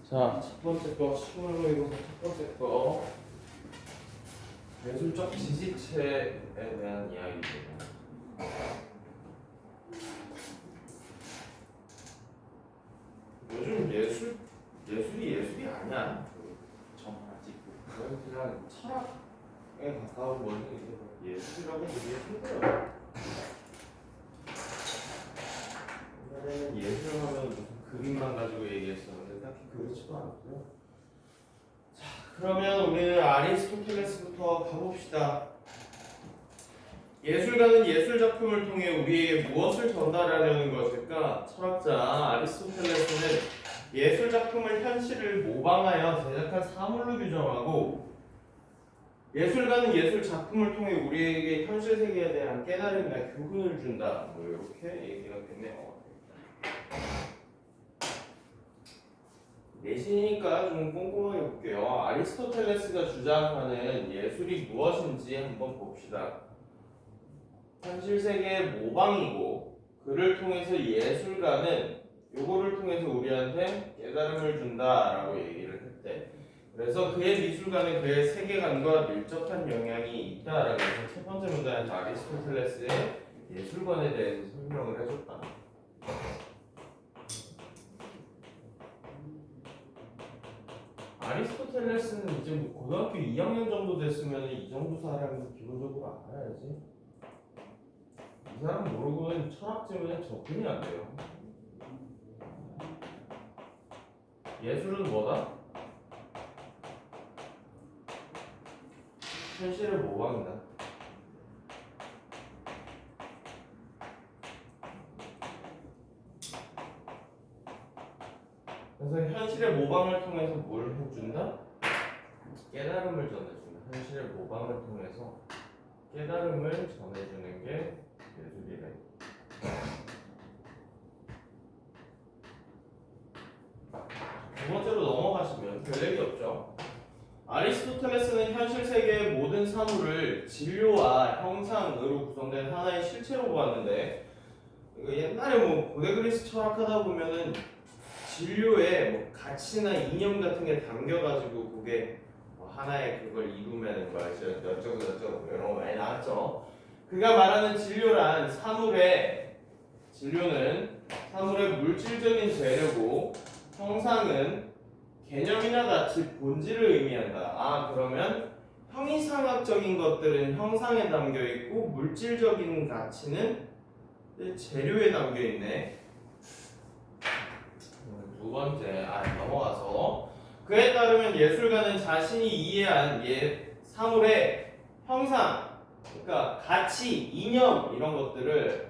자, 첫 번째 거 수능으로 이거 첫 번째 거 예술적 지지체에 대한 이야기입니다. 요즘 예술이 아니야. 정 아직도 그냥 철학에 가까운 거는 이제 예술이라고 보기 힘들어요. 옛날에는 예술하면 무슨 그림만 가지고 얘기했었는데 딱히 그렇지도 않고요. 자, 그러면 우리는 아리스토텔레스부터 가봅시다. 예술가는 예술 작품을 통해 우리에게 무엇을 전달하려는 것일까? 철학자 아리스토텔레스는 예술 작품을 현실을 모방하여 제작한 사물로 규정하고, 예술가는 예술 작품을 통해 우리에게 현실 세계에 대한 깨달음이나 교훈을 준다. 뭐 이렇게 얘기가 됐네요. 내신이니까 좀 꼼꼼하게 볼게요. 아리스토텔레스가 주장하는 예술이 무엇인지 한번 봅시다. 현실 세계의 모방이고, 그를 통해서 예술가는 요거를 통해서 우리한테 깨달음을 준다라고 얘기를 했대. 그래서 그의 미술관은 그의 세계관과 밀접한 영향이 있다라고 해서 첫 번째 문제는 아리스토텔레스의 예술관에 대해서 설명을 해줬다. 아리스토텔레스는 이제 뭐 고등학교 2학년 정도 됐으면 이 정도 사람은 기본적으로 알아야지. 이 사람 모르고는 철학지문에 접근이 안 돼요. 예술은 뭐다? 현실을 모방이다. 그래서 현실의 모방을 통해서 뭘 해준다? 깨달음을 전해준다. 현실의 모방을 통해서 깨달음을 전해주는 게 예술이래. 두 번째로 넘어가시면 별 얘기 없죠. 아리스토텔레스는 현실 세계의 모든 사물을 진료와 형상으로 구성된 하나의 실체로 보았는데, 옛날에 뭐 고대 그리스 철학하다 보면은 진료에 뭐 가치나 이념 같은 게 담겨가지고 그게 뭐 하나의 그걸 이루면 뭐 어쩌고 이런 거 많이 나왔죠. 그가 말하는 진료는 사물의 물질적인 재료고, 형상은 개념이나 가치, 본질을 의미한다. 그러면 형이상학적인 것들은 형상에 담겨 있고, 물질적인 가치는 재료에 담겨 있네. 두 번째, 넘어가서 그에 따르면 예술가는 자신이 이해한 사물의 형상, 그러니까 가치, 이념 이런 것들을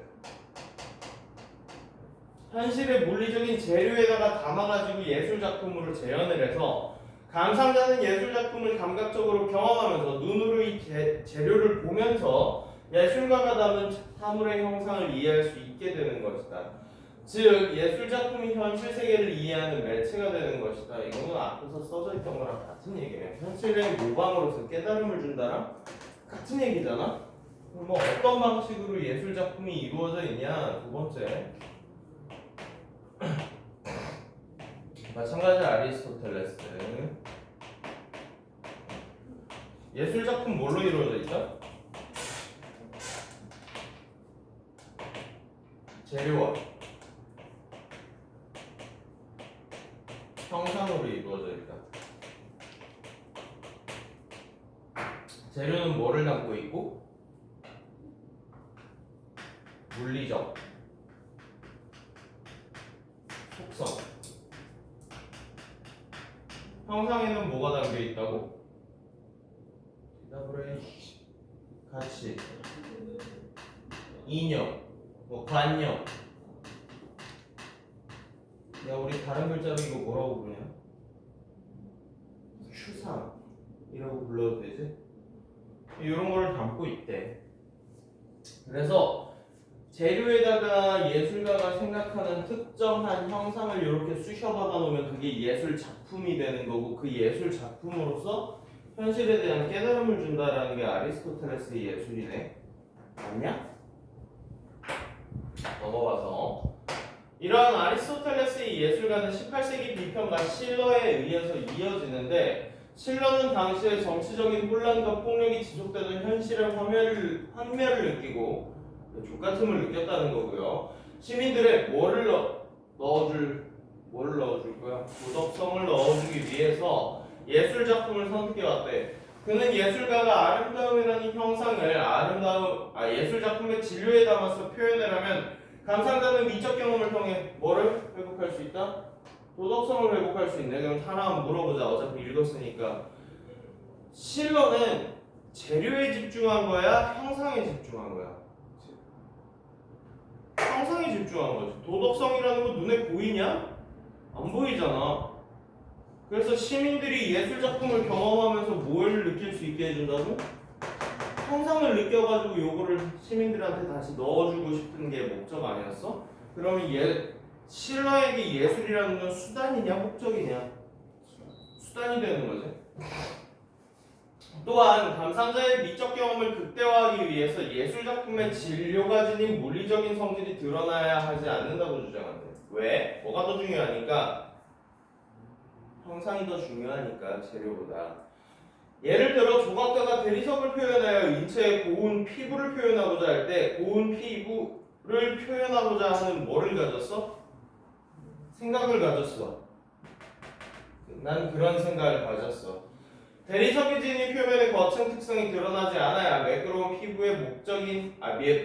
현실의 물리적인 재료에다가 담아가지고 예술 작품으로 재현을 해서, 감상자는 예술 작품을 감각적으로 경험하면서 눈으로 이 재료를 보면서 예술가가 담은 사물의 형상을 이해할 수 있게 되는 것이다. 즉 예술 작품이 현실 세계를 이해하는 매체가 되는 것이다. 이거는 앞에서 써져 있던 거랑 같은 얘기예요. 현실의 모방으로서 깨달음을 준다랑 같은 얘기잖아. 뭐 어떤 방식으로 예술 작품이 이루어져 있냐. 두 번째, 마찬가지 아리스토텔레스. 예술 작품 뭘로 이루어져 있죠? 재료와 형상으로 이루어져 있다. 재료는 뭐를 담고 있고? 물리적 속성. 형상에는 뭐가 담겨 있다고? 대답을 해. 가치, 이념, 뭐 관념. 야, 우리 다른 글자로 이거 뭐라고 부르냐? 추상이라고 불러도 되지? 이런 거를 담고 있대. 그래서 재료에다가 예술가가 생각하는 특정한 형상을 이렇게 쑤셔박아 놓으면 그게 예술 작품이 되는 거고, 그 예술 작품으로서 현실에 대한 깨달음을 준다라는 게 아리스토텔레스의 예술이네. 맞냐? 넘어가서 이러한 아리스토텔레스의 예술가는 18세기 비평가 실러에 의해서 이어지는데 실러는 당시의 정치적인 혼란과 폭력이 지속되던 현실의 환멸을 느끼고 족같음을 느꼈다는 거고요. 시민들의 뭐를 넣어줄 거야? 도덕성을 넣어주기 위해서 예술 작품을 선택해 왔대. 그는 예술가가 아름다움이라는 형상을 예술 작품의 진료에 담아서 표현을 하면 감상자는 미적 경험을 통해 뭐를 회복할 수 있다? 도덕성을 회복할 수 있네. 그럼 하나 한번 물어보자. 어차피 읽었으니까. 실러는 재료에 집중한 거야? 형상에 집중한 거야? 형상에 집중한 거지. 도덕성이라는 거 눈에 보이냐? 안 보이잖아. 그래서 시민들이 예술 작품을 경험하면서 뭘 느낄 수 있게 해준다고? 형상을 느껴가지고 요거를 시민들한테 다시 넣어주고 싶은 게 목적 아니었어? 그러면 실러에게 예술이라는 건 수단이냐 목적이냐? 수단이 되는 거지. 또한 감상자의 미적 경험을 극대화하기 위해서 예술 작품의 진료가 지닌 물리적인 성질이 드러나야 하지 않는다고 주장한대. 왜? 뭐가 더 중요하니까? 형상이 더 중요하니까 재료보다. 예를 들어 조각가가 대리석을 표현하여 인체의 고운 피부를 표현하고자 할 때 고운 피부를 표현하고자 하는 뭐를 가졌어? 생각을 가졌어. 난 그런 생각을 가졌어. 대리석이 지닌 표면의 거층 특성이 드러나지 않아야 매끄러운 피부의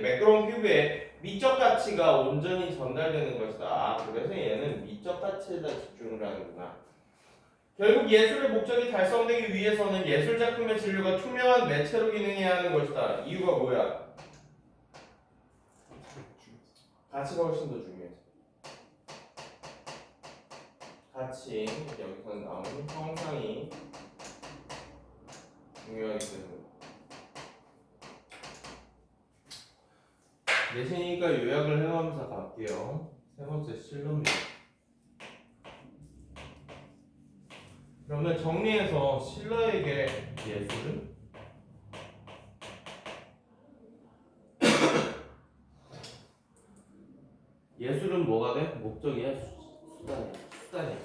매끄러운 피부의 미적 가치가 온전히 전달되는 것이다. 그래서 얘는 미적 가치에다 집중을 하는구나. 결국 예술의 목적이 달성되기 위해서는 예술 작품의 진료가 투명한 매체로 기능해야 하는 것이다. 이유가 뭐야? 가치가 훨씬 더 중요해. 가치, 여기서 나오는 형상이 중요하기 때문에. 내신이니까 요약을 해가면서 갈게요. 세 번째 실론입니다. 그러면 정리해서 실러에게 예술은 예술은 뭐가 돼? 목적이야? 수단이야.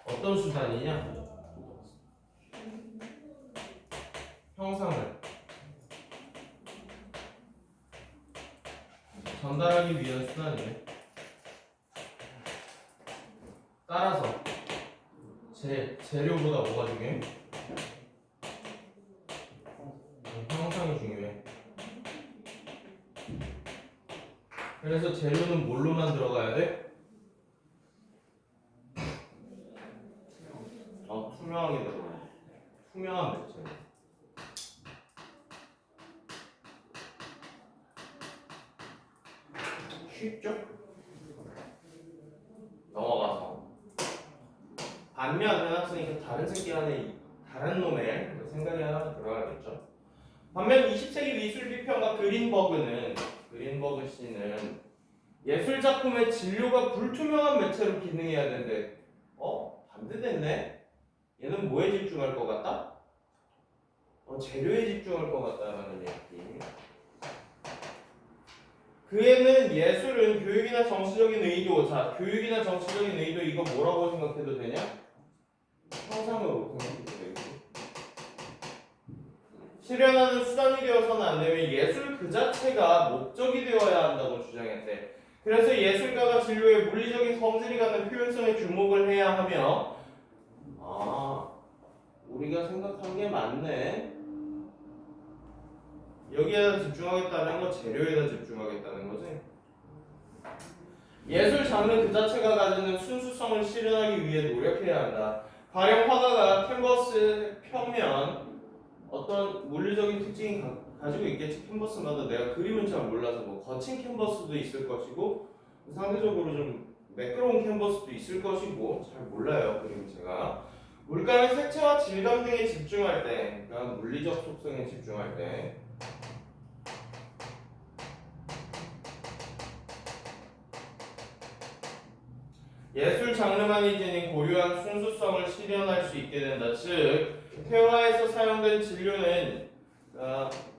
어떤 수단이냐? 형상을 전달하기 위한 수단이네. 따라서 재료보다 뭐가 중요해? 형상이 중요해. 그래서 재료는 뭘로만 들어가야 돼? 투명하게 들어가야 돼. 투명한 매체. 쉽죠? 넘어가서 반면 해놨으니까 다른 새끼 안에 다른 놈의 생각이 하나 들어가겠죠. 반면 20세기 미술 비평가 그린버그 씨는 예술 작품의 진료가 불투명한 매체로 기능해야 되는데 반대됐네? 얘는 뭐에 집중할 것 같다? 재료에 집중할 것 같다라는 얘기. 그에는 예술은 교육이나 정치적인 의도, 교육이나 정치적인 의도 이거 뭐라고 생각해도 되냐? 형상으로 생각해도 되고. 실현하는 수단이 되어서는 안 되면 예술 그 자체가 목적이 되어야 한다고 주장했대. 그래서 예술가가 진료의 물리적인 성질이 갖는 표현성에 주목을 해야 하며 우리가 생각한 게 맞네. 여기에다 집중하겠다는 거 재료에다 집중하겠다는 거지. 예술 장르 그 자체가 가지는 순수성을 실현하기 위해 노력해야 한다. 가령 화가가 캔버스 펴면 어떤 물리적인 특징이 가지고 있겠지. 캔버스마다 내가 그림은 잘 몰라서 뭐 거친 캔버스도 있을 것이고 상대적으로 좀 매끄러운 캔버스도 있을 것이고 잘 몰라요. 그림 제가. 물감의 색채와 질감 등에 집중할 때, 그러니까 물리적 속성에 집중할 때 예술 장르만이 지닌 고유한 순수성을 실현할 수 있게 된다. 즉, 회화에서 사용된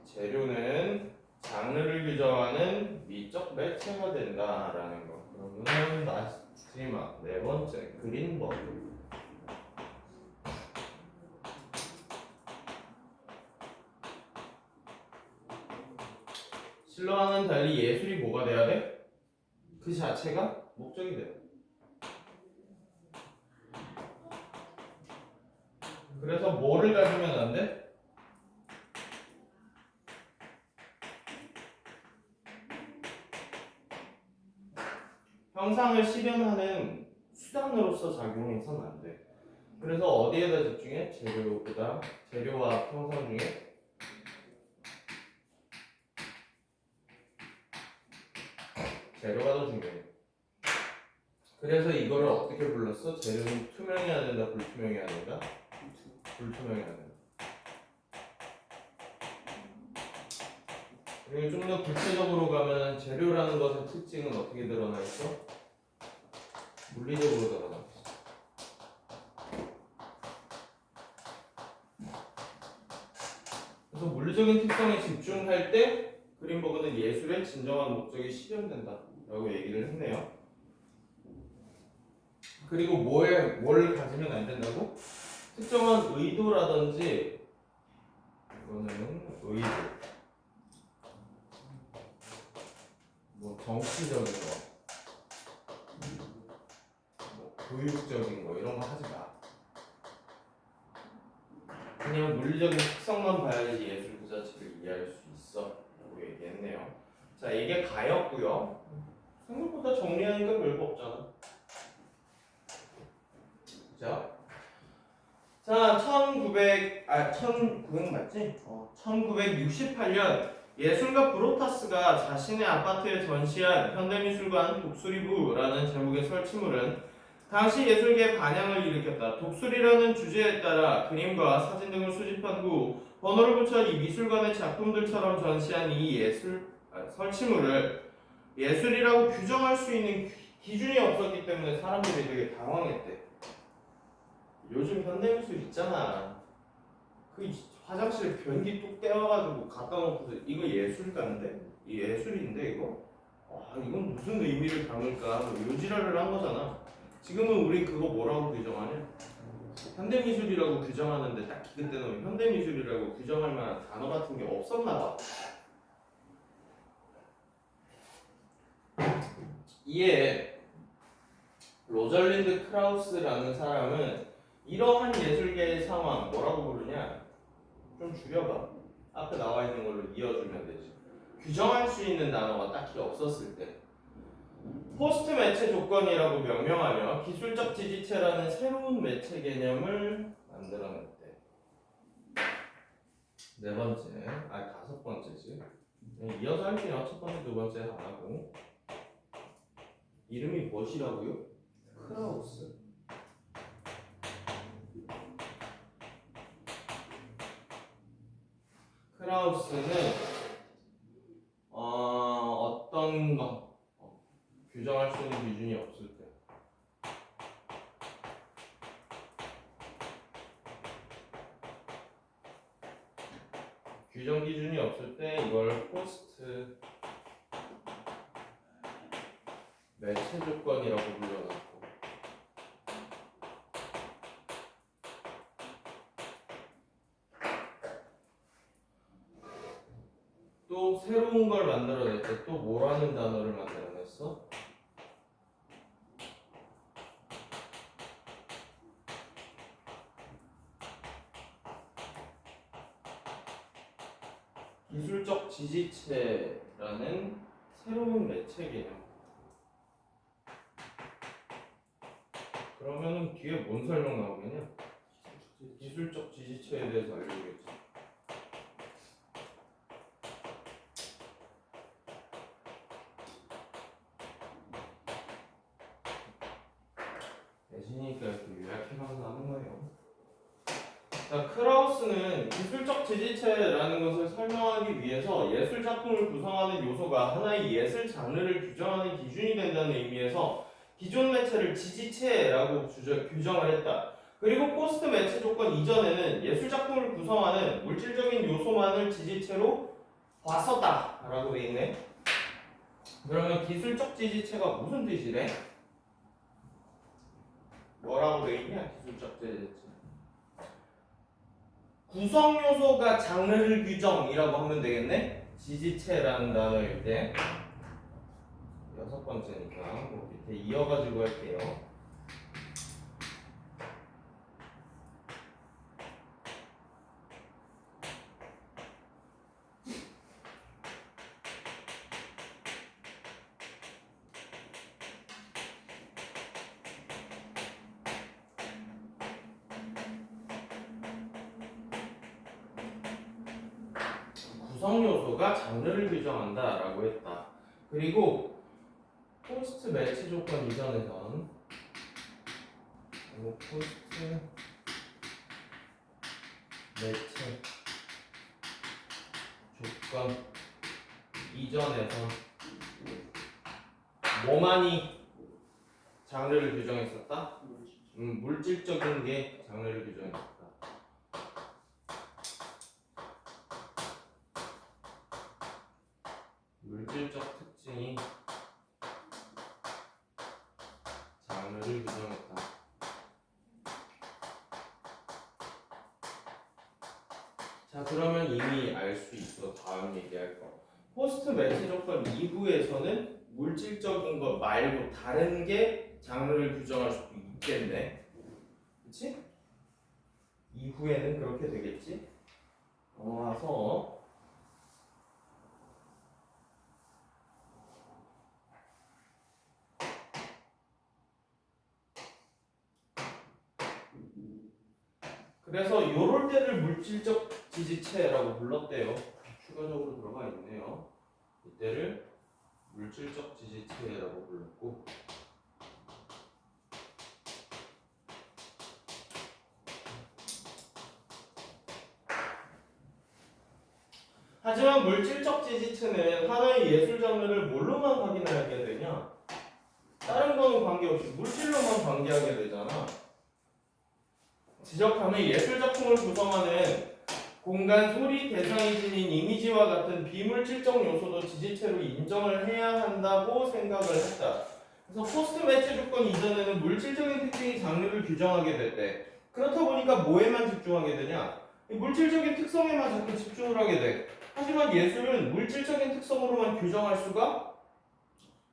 재료는 장르를 규정하는 미적 매체가 된다라는 거. 그러면 마지막 네 번째 그린버그. 실로와는 달리 예술이 뭐가 돼야 돼? 그 자체가 목적이 돼요. 그래서 뭐를 가지면 안 돼? 형상을 실현하는 수단으로서 작용해서는 안 돼. 그래서 어디에다 집중해? 재료보다 재료와 형상 중에 재료가 더 중요해. 그래서 이거를 어떻게 불렀어? 재료는 투명해야 된다, 불투명해야 된다? 불투명해야 된다. 그리고 좀 더 구체적으로 가면 재료라는 것의 특징은 어떻게 드러나 있어? 물리적으로 드러나 있어. 그래서 물리적인 특성에 집중할 때 그린버그는 예술의 진정한 목적이 실현된다 라고 얘기를 했네요. 그리고 뭘 가지면 안 된다고? 특정한 의도라든지 이거는 의도 뭐 정치적인 거, 뭐 교육적인 거 이런 거 하지 마. 그냥 물리적인 특성만 봐야지 예술 그 자체를 이해할 수 있어 라고 얘기했네요. 자, 이게 가였고요. 생각보다 정리하니까 별거 없잖아. 자, 1900 맞지? 1968년 예술가 브로타스가 자신의 아파트에 전시한 현대미술관 독수리부라는 제목의 설치물은 당시 예술계에 반향을 일으켰다. 독수리라는 주제에 따라 그림과 사진 등을 수집한 후 번호를 붙여 이 미술관의 작품들처럼 전시한 이 설치물을 예술이라고 규정할 수 있는 기준이 없었기 때문에 사람들이 되게 당황했대. 요즘 현대미술 있잖아. 그 화장실에 변기 뚝 떼어가지고 갖다 놓고서 이거 예술가인데? 이 예술인데 이거? 아 이건 무슨 의미를 담을까? 뭐 요지랄을 한 거잖아. 지금은 우리 그거 뭐라고 규정하냐? 현대미술이라고 규정하는데 딱히 그때는 현대미술이라고 규정할 만한 단어 같은 게 없었나 봐. 이에 로잘린드 크라우스라는 사람은 이러한 예술계의 상황 뭐라고 부르냐? 좀 줄여봐. 앞에 나와 있는 걸로 이어주면 되지. 규정할 수 있는 단어가 딱히 없었을 때 포스트 매체 조건이라고 명명하며 기술적 지지체라는 새로운 매체 개념을 만들어냈대. 네 번째, 다섯 번째지. 이어서 할게요. 첫 번째, 두 번째 안 하고. 이름이 무엇이라고요? 크라우스. 크라우스는 어떤 거 규정할 수 있는 기준이 없을 때 규정 기준이 없을 때 이걸 포스트 매체 조건이라고 불러놨고 또 새로운 걸 만들어낼 때 또 뭐라는 단어를 만들어냈어? 기술적 지지체라는 새로운 매체 개념. 그러면은 뒤에 뭔 설명 나오겠냐? 기술적 지지체에 대해서 알려주겠지. 대신이니까 이렇게 요약해가면서 하는 거예요. 자, 크라우스는 기술적 지지체라는 것을 설명하기 위해서 예술 작품을 구성하는 요소가 하나의 예술 장르를 규정하는 기준이 된다는 의미에서 기존 매체를 지지체라고 규정을 했다. 그리고 포스트 매체 조건 이전에는 예술 작품을 구성하는 물질적인 요소만을 지지체로 봤었다라고 돼 있네. 그러면 기술적 지지체가 무슨 뜻이래? 뭐라고 돼 있냐? 기술적 지지체. 구성 요소가 장르를 규정이라고 하면 되겠네. 지지체라는 단어일 때 여섯 번째니까 뭐 밑에 이어가지고 할게요. 구성 요소가 장르를 규정한다라고 했다. 그리고 포스트 매치 조건 이전에선 포스트 매치 조건 이전에선 뭐만이 장르를 규정했었다? 물질적인 게 장르를 규정했었다. 물질적 특징이 장르를 규정했다. 자, 그러면 이미 알 수 있어. 다음 얘기할 거. 포스트 매치 조건 이후에서는 물질적인 것 말고 다른 게 장르를 규정할 수도 있겠네. 그치? 이후에는 그렇게 되겠지? 넘어가서 그래서 요럴 때를 물질적 지지체라고 불렀대요. 추가적으로 들어가 있네요. 이때를 물질적 지지체라고 불렀고, 하지만 물질적 지지체는 하나의 예술 장르를 뭘로만 확인하게 되냐? 다른 거는 관계없이 물질로만 관계하게 되잖아. 지적하면 예술 작품을 구성하는 공간, 소리, 대상이 지닌 이미지와 같은 비물질적 요소도 지지체로 인정을 해야 한다고 생각을 했다. 그래서 포스트 매치 조건 이전에는 물질적인 특징이 장르를 규정하게 됐대. 그렇다 보니까 뭐에만 집중하게 되냐? 이 물질적인 특성에만 자꾸 집중을 하게 돼. 하지만 예술은 물질적인 특성으로만 규정할 수가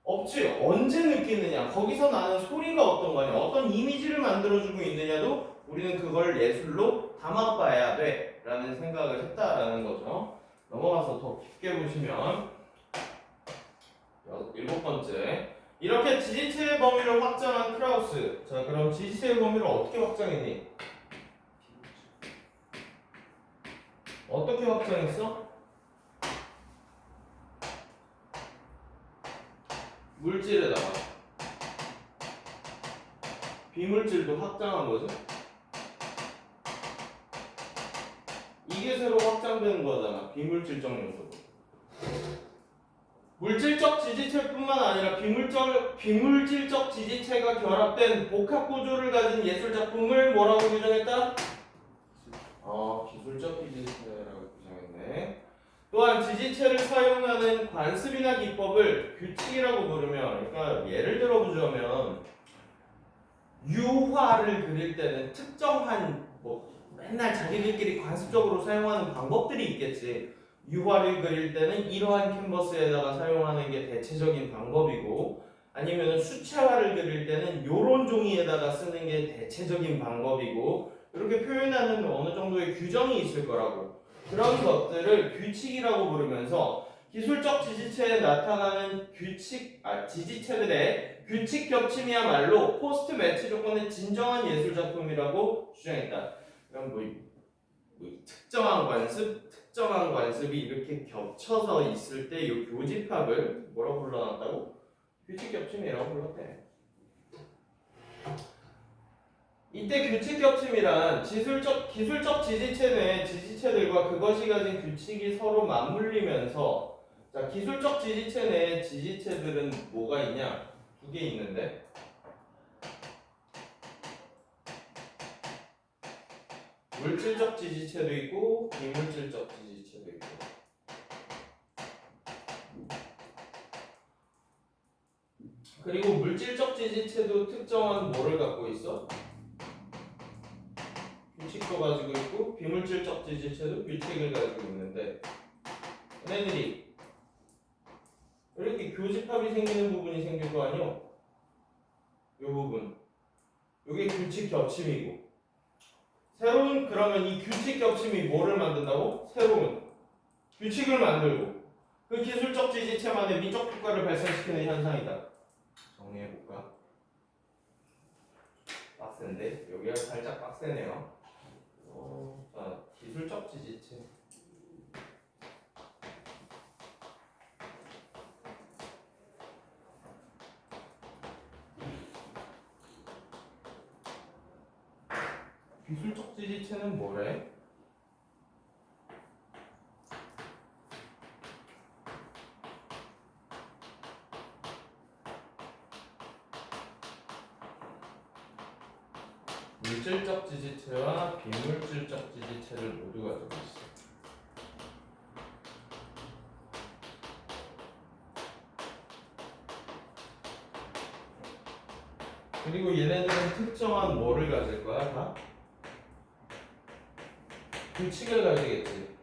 없지. 언제 느끼느냐? 거기서 나는 소리가 어떤 거냐? 어떤 이미지를 만들어주고 있느냐도 우리는 그걸 예술로 담아봐야 돼 라는 생각을 했다라는 거죠. 넘어가서 더 깊게 보시면 일곱 번째, 이렇게 지지체의 범위를 확장한 크라우스. 자, 그럼 지지체의 범위를 어떻게 확장했니? 어떻게 확장했어? 물질에다가 비물질도 확장한 거죠. 이게 새로 확장되는 거잖아. 비물질적 요소. 물질적 지지체뿐만 아니라 비물질적 지지체가 결합된 복합 구조를 가진 예술 작품을 뭐라고 규정했다? 기술적 지지체라고 규정했네. 또한 지지체를 사용하는 관습이나 기법을 규칙이라고 부르며, 그러니까 예를 들어 보자면 유화를 그릴 때는 특정한 맨날 자기들끼리 관습적으로 사용하는 방법들이 있겠지. 유화를 그릴 때는 이러한 캔버스에다가 사용하는 게 대체적인 방법이고, 아니면 수채화를 그릴 때는 요런 종이에다가 쓰는 게 대체적인 방법이고, 이렇게 표현하는 어느 정도의 규정이 있을 거라고. 그런 것들을 규칙이라고 부르면서 기술적 지지체에 나타나는 지지체들의 규칙 겹침이야말로 포스트 매치 조건의 진정한 예술 작품이라고 주장했다. 그럼 특정한 관습이 이렇게 겹쳐서 있을 때 이 교집합을 뭐라고 불러놨다고? 규칙 겹침이라고 불렀대. 이때 규칙 겹침이란 기술적 지지체 내 지지체들과 그것이 가진 규칙이 서로 맞물리면서, 자, 기술적 지지체 내에 지지체들은 뭐가 있냐? 두 개 있는데, 물질적 지지체도 있고 비물질적 지지체도 있고. 물질적 지지체도 특정한 뭐를 갖고 있어? 규칙도 가지고 있고 비물질적 지지체도 규칙을 가지고 있는데 얘네들이 이렇게 교집합이 생기는 부분이 생길 거 아니요? 요 부분 요게 규칙 겹침이고 새로운 그러면 이 규칙 겹침이 뭐를 만든다고? 새로운 규칙을 만들고 그 기술적 지지체만의 미적 효과를 발생시키는 현상이다. 정리해볼까? 빡센데? 여기가 살짝 빡세네요. 자, 기술적 지지체 기술적 지지체는 뭐래? 물질적 지지체와 비물질적 지지체를 모두 가지고 있어. 그리고 얘네들은 특정한 뭐를 가질 거야? 다? 규칙을 가지겠지.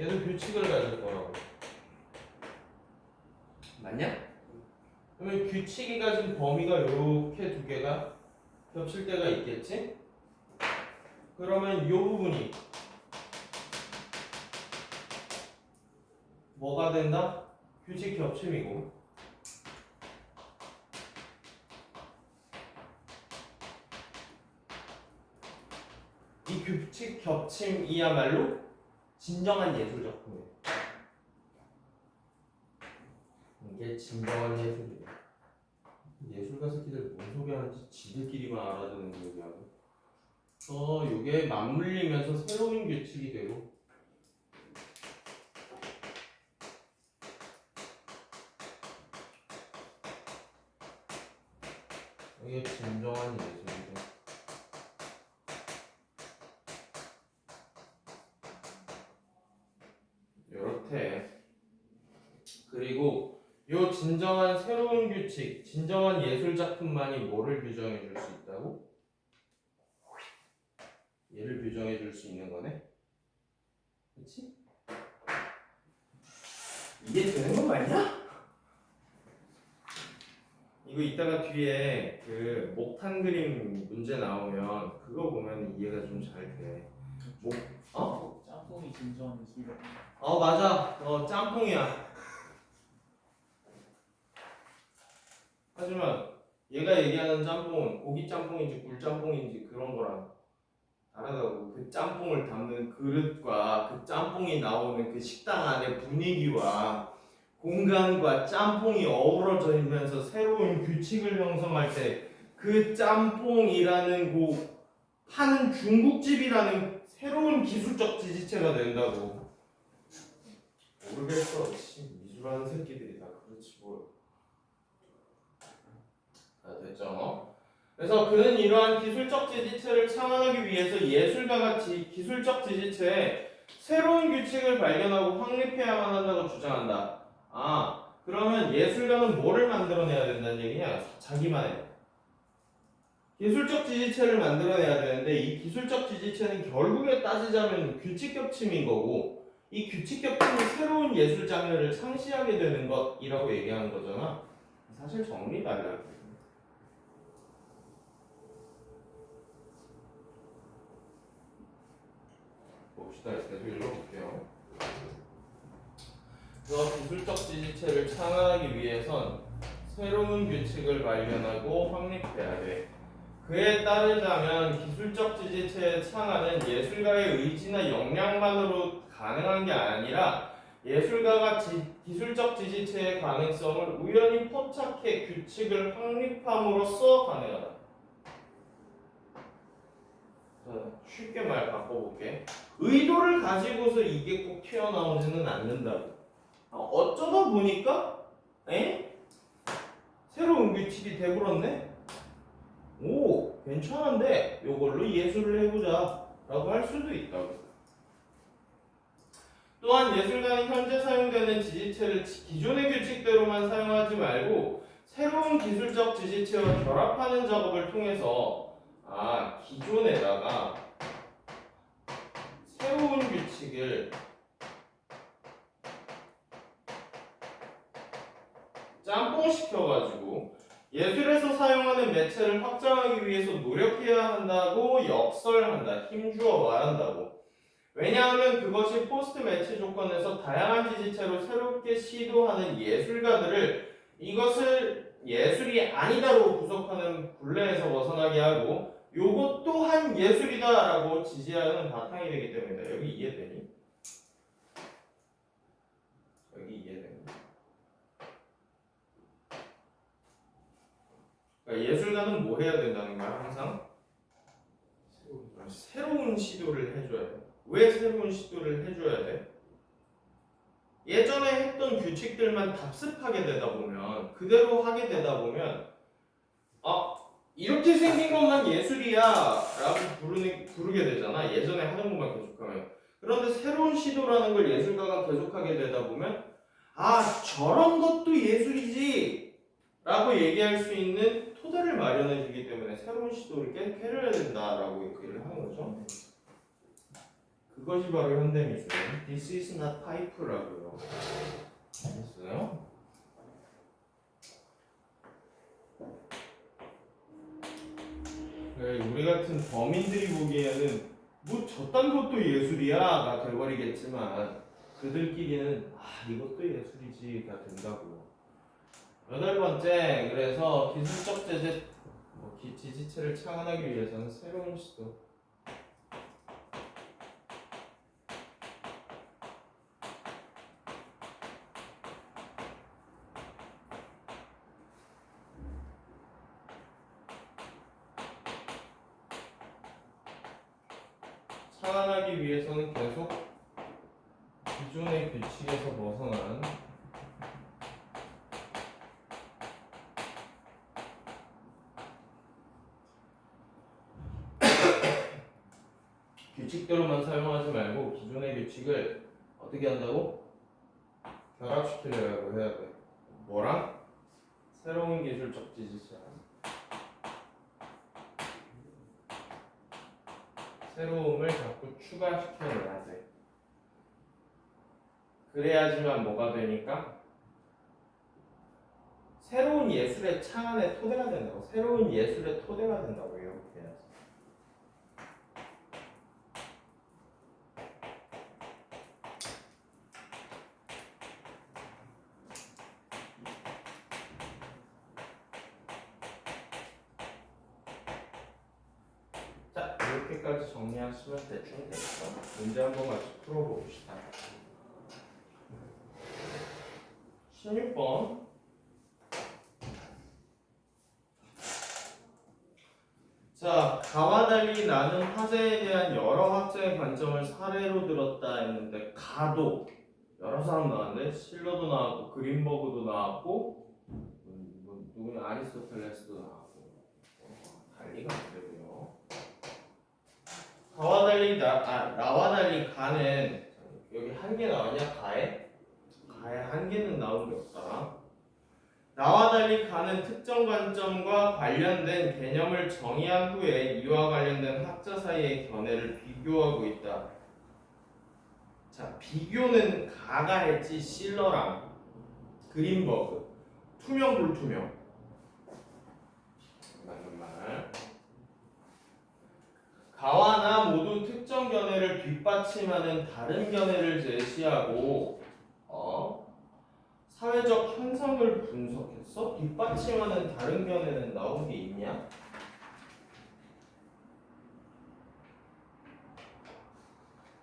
얘도 규칙을 가질 거라고. 맞냐? 그러면 규칙이 가진 범위가 이렇게 두 개가 겹칠 때가 있겠지? 그러면 이 부분이 뭐가 된다? 규칙 겹침이고 이 규칙 겹침이야말로 진정한 예술 작품이에요. 이게 진정한 예술이에요. 예술가 새끼들 뭔 소개하는지 지들끼리만 알아듣는 얘기하고 요게 맞물리면서 새로운 규칙이 되고 이게 진정한 예술이죠. 요렇게 그리고 요 진정한 새로운 규칙, 진정한 예술 작품만이 뭐를 규정해 줄 수 있다고? 얘를 규정해 줄 수 있는 거네? 그치? 이게 되는 거 맞냐? 이거 이따가 뒤에 그 목탄 그림 문제 나오면 그거 보면 이해가 좀 잘 돼. 짬뽕이 진정한 예술가. 맞아. 짬뽕이야. 하지만 얘가 얘기하는 짬뽕은 고기 짬뽕인지 굴 짬뽕인지 그런 거랑 다르다고. 그 짬뽕을 담는 그릇과 그 짬뽕이 나오는 그 식당 안의 분위기와 공간과 짬뽕이 어우러져 있면서 새로운 규칙을 형성할 때 그 짬뽕이라는 파는 중국집이라는 새로운 기술적 지지체가 된다고. 모르겠어. 미술하는 새끼들이 다 그렇지 뭐. 됐죠? 그래서 그는 이러한 기술적 지지체를 창안하기 위해서 예술가가 기술적 지지체에 새로운 규칙을 발견하고 확립해야만 한다고 주장한다. 그러면 예술가는 뭐를 만들어내야 된다는 얘기냐? 자기만의 기술적 지지체를 만들어내야 되는데 이 기술적 지지체는 결국에 따지자면 규칙 겹침인 거고 이 규칙 겹침이 새로운 예술 장르를 창시하게 되는 것이라고 얘기하는 거잖아. 사실 정리 달라. 봅시다. 계속 읽어볼게요. 그래서 기술적 지지체를 창안하기 위해선 새로운 규칙을 발견하고 확립해야 돼. 그에 따르자면 기술적 지지체의 창안은 예술가의 의지나 역량만으로 가능한 게 아니라 예술가가 기술적 지지체의 가능성을 우연히 포착해 규칙을 확립함으로써 가능하다. 쉽게 말 바꿔볼게. 의도를 가지고서 이게 꼭 튀어나오지는 않는다고. 어쩌다 보니까 새로운 규칙이 돼버렸네? 오, 괜찮은데 이걸로 예술을 해보자 라고 할 수도 있다고. 또한 예술가는 현재 사용되는 지지체를 기존의 규칙대로만 사용하지 말고 새로운 기술적 지지체와 결합하는 작업을 통해서 기존에다가 새로운 규칙을 짬뽕시켜가지고 예술에서 사용하는 매체를 확장하기 위해서 노력해야 한다고 역설한다. 힘주어 말한다고. 왜냐하면 그것이 포스트 매치 조건에서 다양한 지지체로 새롭게 시도하는 예술가들을 이것을 예술이 아니다로 구속하는 굴레에서 벗어나게 하고 요것 또한 예술이다라고 지지하는 바탕이 되기 때문이다. 여기 이해되니? 여기 이해되니? 그러니까 예술가는 뭐 해야 된다는 거야? 항상 새로운 시도를 해줘야 돼. 왜 새로운 시도를 해줘야 돼? 예전에 했던 규칙들만 답습하게 되다 보면 그대로 하게 되다 보면 이렇게 생긴 것만 예술이야 라고 부르게 되잖아. 예전에 하던 것만 계속하면. 그런데 새로운 시도라는 걸 예술가가 계속하게 되다 보면 저런 것도 예술이지 라고 얘기할 수 있는 토대를 마련해 주기 때문에 새로운 시도를 계속 해줘야 된다라고 얘기를 하는 거죠. 그것이 바로 현대미술. This is not pipe라고요. 됐어요? 우리 같은 범인들이 보기에는 뭐 저딴 것도 예술이야가 돼버리겠지만 그들끼리는 이것도 예술이지가 된다고요. 8번째, 그래서 기술적 지지체를 창안하기 위해서는 새로운 시도. 창안하기 위해서는 계속 기존의 규칙에서 벗어난 규칙대로만 사용하지 말고 기존의 규칙을 어떻게 한다고? 결합시키려고 해야 돼. 뭐랑? 새로운 기술적 지지체. 새로움을 자꾸 추가시켜내야 돼. 그래야지만 뭐가 되니까? 새로운 예술의 창안의 토대가 된다고. 새로운 예술의 토대가 된다고 이렇게 해야지. 자, 이렇게까지 정리하시면 대충 되겠죠? 문제 한번 같이 풀어봅시다. 16번. 자, 가와 달리 나는 화재에 대한 여러 학자의 관점을 사례로 들었다 했는데 가도 여러 사람 나왔네. 실러도 나왔고 그린버그도 나왔고 누구냐 아리스토텔레스도 나왔고 달리가 안 되고요. 가와 달리 나와 달리 가는 여기 한 개 나왔냐? 가에 한 개는 나온 게 없다. 나와 달리 가는 특정 관점과 관련된 개념을 정의한 후에 이와 관련된 학자 사이의 견해를 비교하고 있다. 자, 비교는 가가 했지 실러랑 그린버그 투명 불투명 맞는 말. 가와 나 모두 특정 견해를 뒷받침하는 다른 견해를 제시하고 사회적 현상을 분석했어? 뒷받침하는 다른 견해는 나온 게 있냐?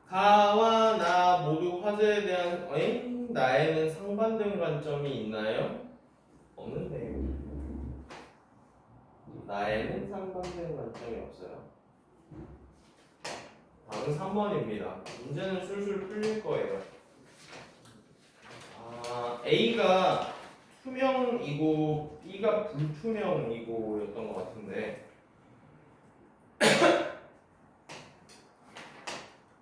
가와 나 모두 화제에 대한 나에는 상반된 관점이 있나요? 없는데 나에는 상반된 관점이 없어요. 답은 3번입니다. 문제는 술술 풀릴 거예요. A가 투명이고 B가 불투명이고 였던 것 같은데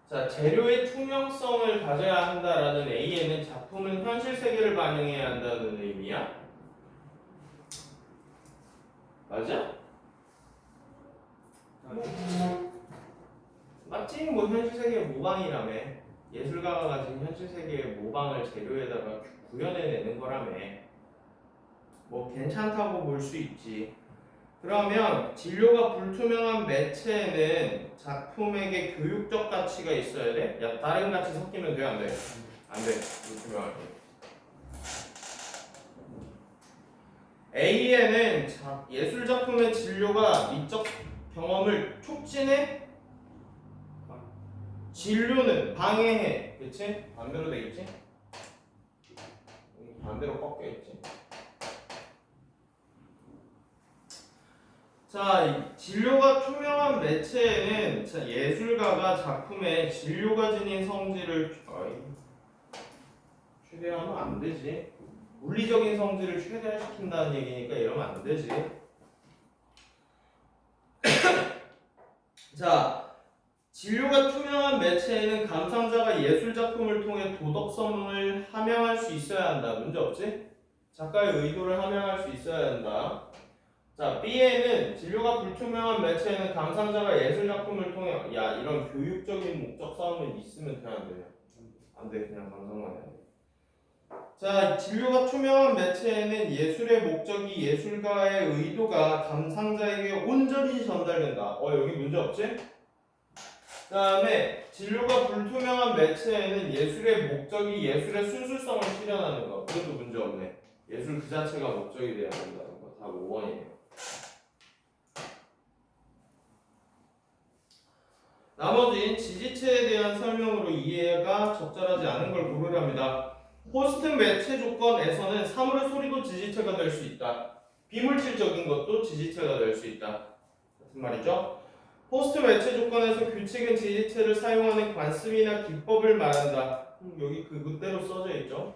자, 재료의 투명성을 가져야 한다라는 A에는 작품은 현실 세계를 반영해야 한다는 의미야? 맞아? 맞지? 뭐 현실 세계의 모방이라며. 예술가가 가진 현실 세계의 모방을 재료에다가 구현해내는 거라며. 뭐 괜찮다고 볼 수 있지. 그러면 진료가 불투명한 매체에는 작품에게 교육적 가치가 있어야 돼? 야, 다른 가치 섞이면 돼? 안 돼? 안 돼. 불투명하게. A에는 예술 작품의 진료가 미적 경험을 촉진해? 진료는 방해해. 그치? 반대로 돼 있지? 반대로 꺾여 있지. 자, 진료가 투명한 매체에는 예술가가 작품에 진료가 지닌 성질을 최대화하면 안 되지. 물리적인 성질을 최대화시킨다는 얘기니까 이러면 안 되지. 자, 진료가 투명한 매체에는 감상자가 예술 작품을 통해 도덕성을 함양할 수 있어야 한다. 문제 없지? 작가의 의도를 함양할 수 있어야 한다. 자, B에는 진료가 불투명한 매체에는 감상자가 예술 작품을 통해 이런 교육적인 목적 싸움은 있으면 돼, 안 돼요? 안 돼, 그냥 감상만 해야 돼. 자, 진료가 투명한 매체에는 예술의 목적이 예술가의 의도가 감상자에게 온전히 전달된다. 여기 문제 없지? 그 다음에 진료가 불투명한 매체에는 예술의 목적이 예술의 순수성을 실현하는 거. 그것도 문제 없네. 예술 그 자체가 목적이 돼야 된다는 거. 다 5번이에요. 나머지 지지체에 대한 설명으로 이해가 적절하지 않은 걸 고르랍니다. 호스트 매체 조건에서는 사물의 소리도 지지체가 될 수 있다. 비물질적인 것도 지지체가 될 수 있다. 같은 말이죠. 호스트 매체 조건에서 규칙은 지지체를 사용하는 관습이나 기법을 말한다. 여기 그대로 써져 있죠.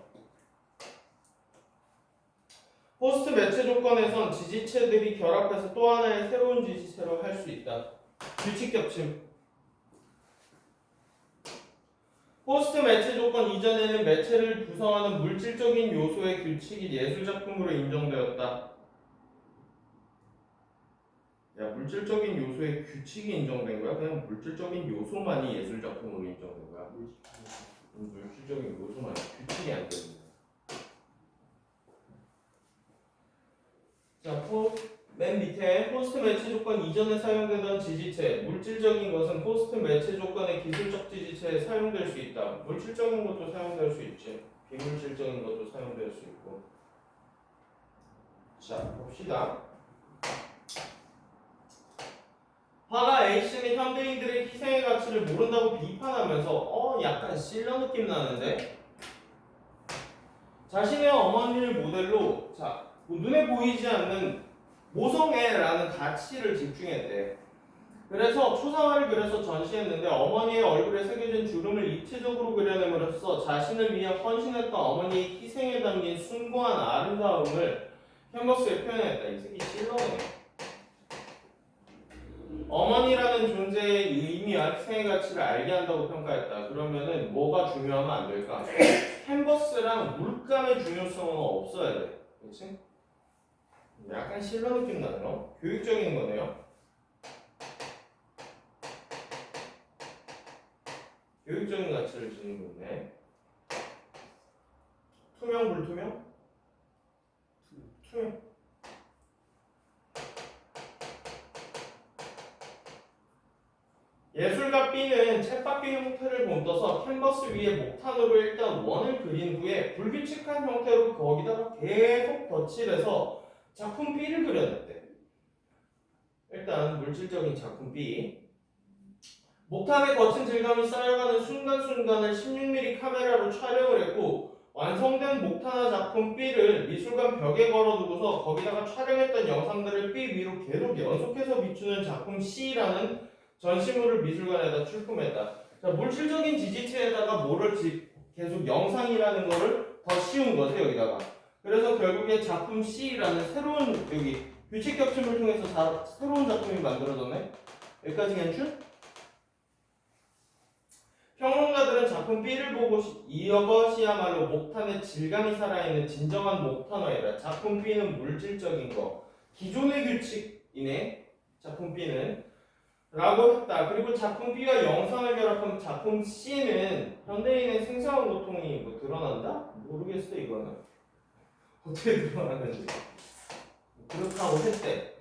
호스트 매체 조건에선 지지체들이 결합해서 또 하나의 새로운 지지체로 할 수 있다. 규칙 겹침. 호스트 매체 조건 이전에는 매체를 구성하는 물질적인 요소의 규칙이 예술작품으로 인정되었다. 야, 물질적인 요소의 규칙이 인정된 거야? 그냥 물질적인 요소만이 예술작품으로 인정된 거야? 물질적인 요소만이 규칙이 안 되는 거야. 자, 맨 밑에 호스트 매체 조건 이전에 사용되던 지지체, 물질적인 것은 호스트 매체 조건의 기술적 지지체에 사용될 수 있다. 물질적인 것도 사용될 수 있지. 비물질적인 것도 사용될 수 있고. 자, 봅시다. 화가 A씨는 현대인들의 희생의 가치를 모른다고 비판하면서 약간 실러 느낌 나는데? 자신의 어머니를 모델로 눈에 보이지 않는 모성애라는 가치를 집중했대. 그래서 초상화를 그려서 전시했는데 어머니의 얼굴에 새겨진 주름을 입체적으로 그려냄으로써 자신을 위해 헌신했던 어머니의 희생에 담긴 숭고한 아름다움을 캔버스에 표현했다. 이 새끼 실러네. 어머니라는 존재의 의미와 희생의 가치를 알게 한다고 평가했다. 그러면은 뭐가 중요하면 안 될까? 캔버스랑 물감의 중요성은 없어야 돼. 그렇지? 약간 실러 느낌 나네요. 교육적인 거네요. 교육적인 가치를 지닌 거네. 투명, 불투명? 투명. 예술가 B는 쳇바퀴 형태를 본떠서 캔버스 위에 목탄으로 일단 원을 그린 후에 불규칙한 형태로 거기다가 계속 덧칠해서 작품 B를 그려냈대. 일단 물질적인 작품 B. 목탄의 거친 질감이 쌓여가는 순간순간을 16mm 카메라로 촬영을 했고 완성된 목탄화 작품 B를 미술관 벽에 걸어두고서 거기다가 촬영했던 영상들을 B 위로 계속 연속해서 비추는 작품 C라는 전시물을 미술관에다 출품했다. 자, 물질적인 지지체에다가 뭐를 계속 영상이라는 거를 더 씌운 거죠, 여기다가. 그래서 결국에 작품 C라는 새로운 여기 규칙 겹침을 통해서 새로운 작품이 만들어졌네. 여기까지 괜찮? 평론가들은 작품 B를 보고 이것이야말로 목탄의 질감이 살아있는 진정한 목탄화이다. 작품 B는 물질적인 거, 기존의 규칙이네. 작품 B는 라고 했다. 그리고 작품 B와 영상을 결합하면 작품 C는 현대인의 생사와 고통이 뭐 드러난다? 모르겠어 이거는. 어떻게 드러나는지. 그렇다고 했대.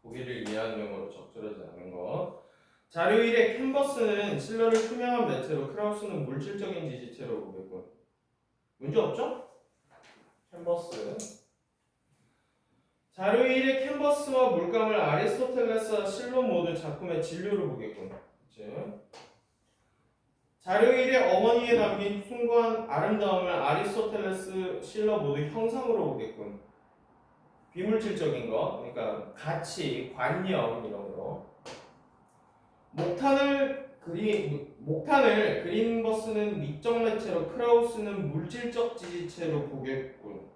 보기를 이해하는 용어로 적절하지 않은 것. 자료 1의 캔버스는 실러를 투명한 매체로, 크라우스는 물질적인 지지체로 보겠군. 문제 없죠? 캔버스. 자료 1의 캔버스와 물감을 아리스토텔레스와 실로 모두 작품의 진료로 보겠군. 그치? 자료 1의 어머니에 담긴 숭고한 아름다움을 아리스토텔레스, 실러 모두 형상으로 보겠군. 비물질적인 거, 그러니까 가치, 관념 이런 거. 목탄을 그린버스는 미적 매체로, 크라우스는 물질적 지지체로 보겠군.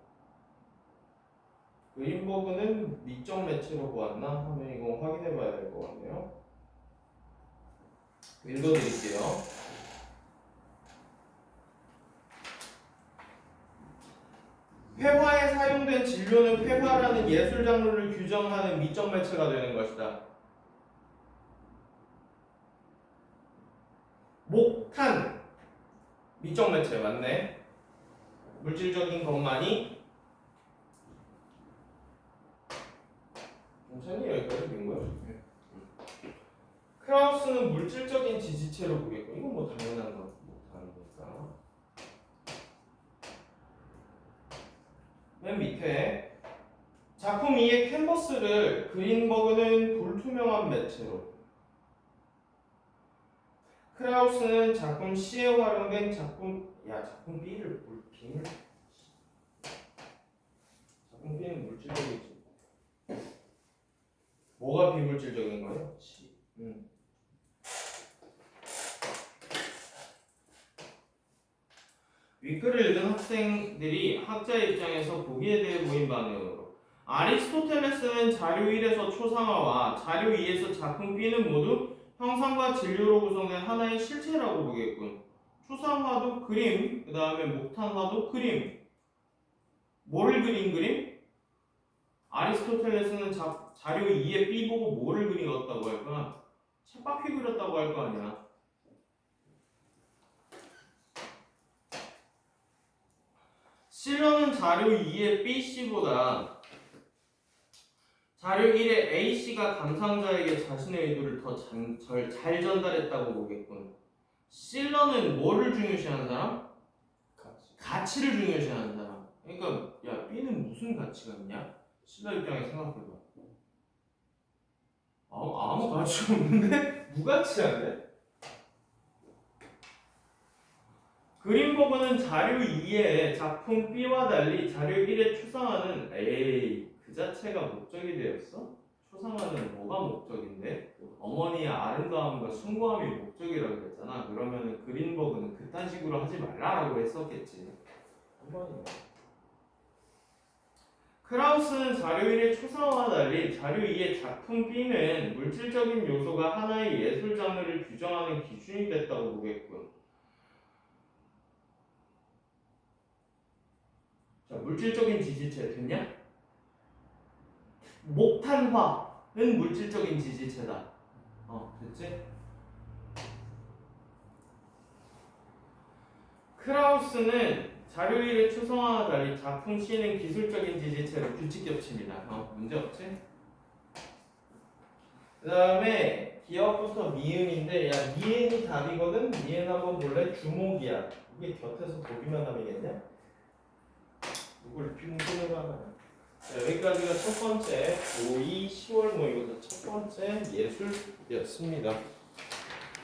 그린버그는 미적 매체로 보았나? 하면 이거 확인해 봐야 될 것 같네요. 읽어드릴게요. 회화에 사용된 진료는 회화라는 예술 장르를 규정하는 미적 매체가 되는 것이다. 목탄 미적 매체 맞네. 물질적인 것만이 괜찮니? 여기까지 된 거야? 크라우스는 물질적인 지지체로 보겠고, 이건 뭐 당연한 거 목탄이니까. 맨 밑에 작품 2의 캔버스를 그린버그는 불투명한 매체로, 크라우스는 작품 C에 활용된 작품 B를 비밀. 작품 B는 물질적이지. 뭐가 비물질적인 거예요? C. 윗글을 읽은 학생들이 학자의 입장에서 보기에 대해 보인 반응으로, 아리스토텔레스는 자료 1에서 초상화와 자료 2에서 작품 B는 모두 형상과 진료로 구성된 하나의 실체라고 보겠군. 초상화도 그림, 그 다음에 목탄화도 그림. 뭐를 그린 그림? 아리스토텔레스는 자료 2의 B 보고 뭐를 그리었다고 할 거야? 쳇바퀴 그렸다고 할 거 아니야. 실러는 자료 2의 BC보다 자료 1의 A씨가 감상자에게 자신의 의도를 더 잘 전달했다고 보겠군. 실러는 뭐를 중요시하는 사람? 가치를 중요시하는 사람. 그러니까 야 B는 무슨 가치가 있냐? 실러 입장에 생각해봐. 아무 가치가 없는데? 무가치한데? 그린버그는 자료 2의 작품 B와 달리 자료 1의 추상화는 그 자체가 목적이 되었어? 추상화는 뭐가 목적인데? 어머니의 아름다움과 숭고함이 목적이라고 그랬잖아. 그러면은 그린버그는 그딴 식으로 하지 말라라고 했었겠지. 한 번이네. 크라우스는 자료 1의 추상화와 달리 자료 2의 작품 B는 물질적인 요소가 하나의 예술 장르를 규정하는 기준이 됐다고 보겠군. 자, 물질적인 지지체 됐냐? 목탄화는 물질적인 지지체다. 됐지? 크라우스는 자료 1의 추상화와 달리 작품 C는 기술적인 지지체로 규칙 겹칩니다. 문제 없지? 그 다음에 기억부터 미음인데, 야 미음이 답이거든? 미음 한번 볼래? 주목이야. 이게 곁에서 보기만 하면겠냐? 이걸 빙빙을 하면. 여기까지가 첫 번째 고2 10월 모의고사 첫 번째 예술이었습니다.